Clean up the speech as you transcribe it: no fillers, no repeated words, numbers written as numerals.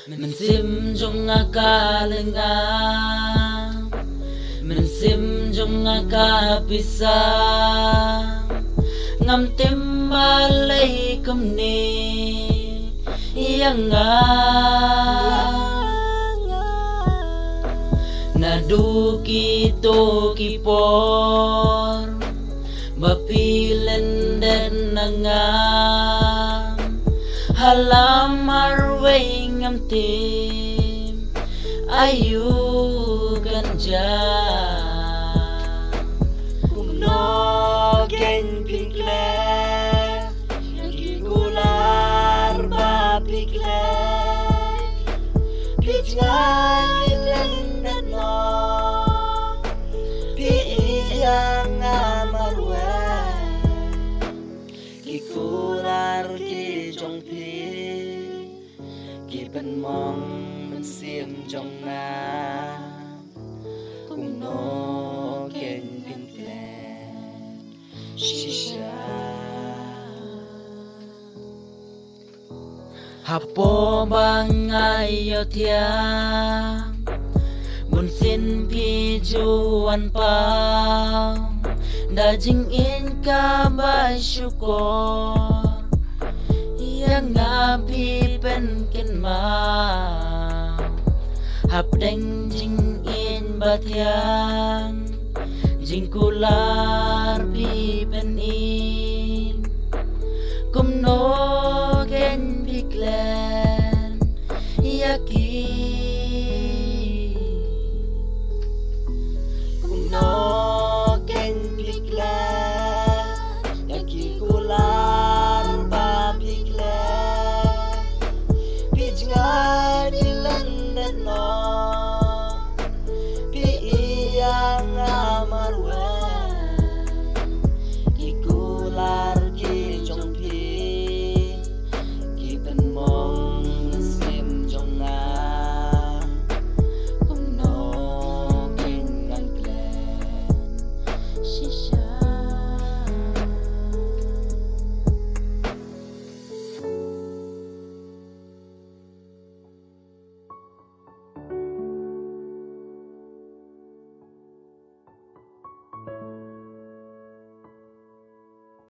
Mình sim trong ngã ca lên ngã, mình sim trong ngã ca pisa, ngắm tim ba lấy cầm ni yang ngã na du kito kipor bapilen den nga halamar way ngam tim ayu ganja no ken pinkle gigular ba pikle pitngan no pi yang amarwe gigular ki jong pi ki ben mong mình xiêm trong na cùng nó ken pinkle shisha hapo bangai yo tiang bun sin pi juan pao da jing in ka ba syukur yang ngapi pen ken ma hap deng jing in ba tiang jing kular pi pen i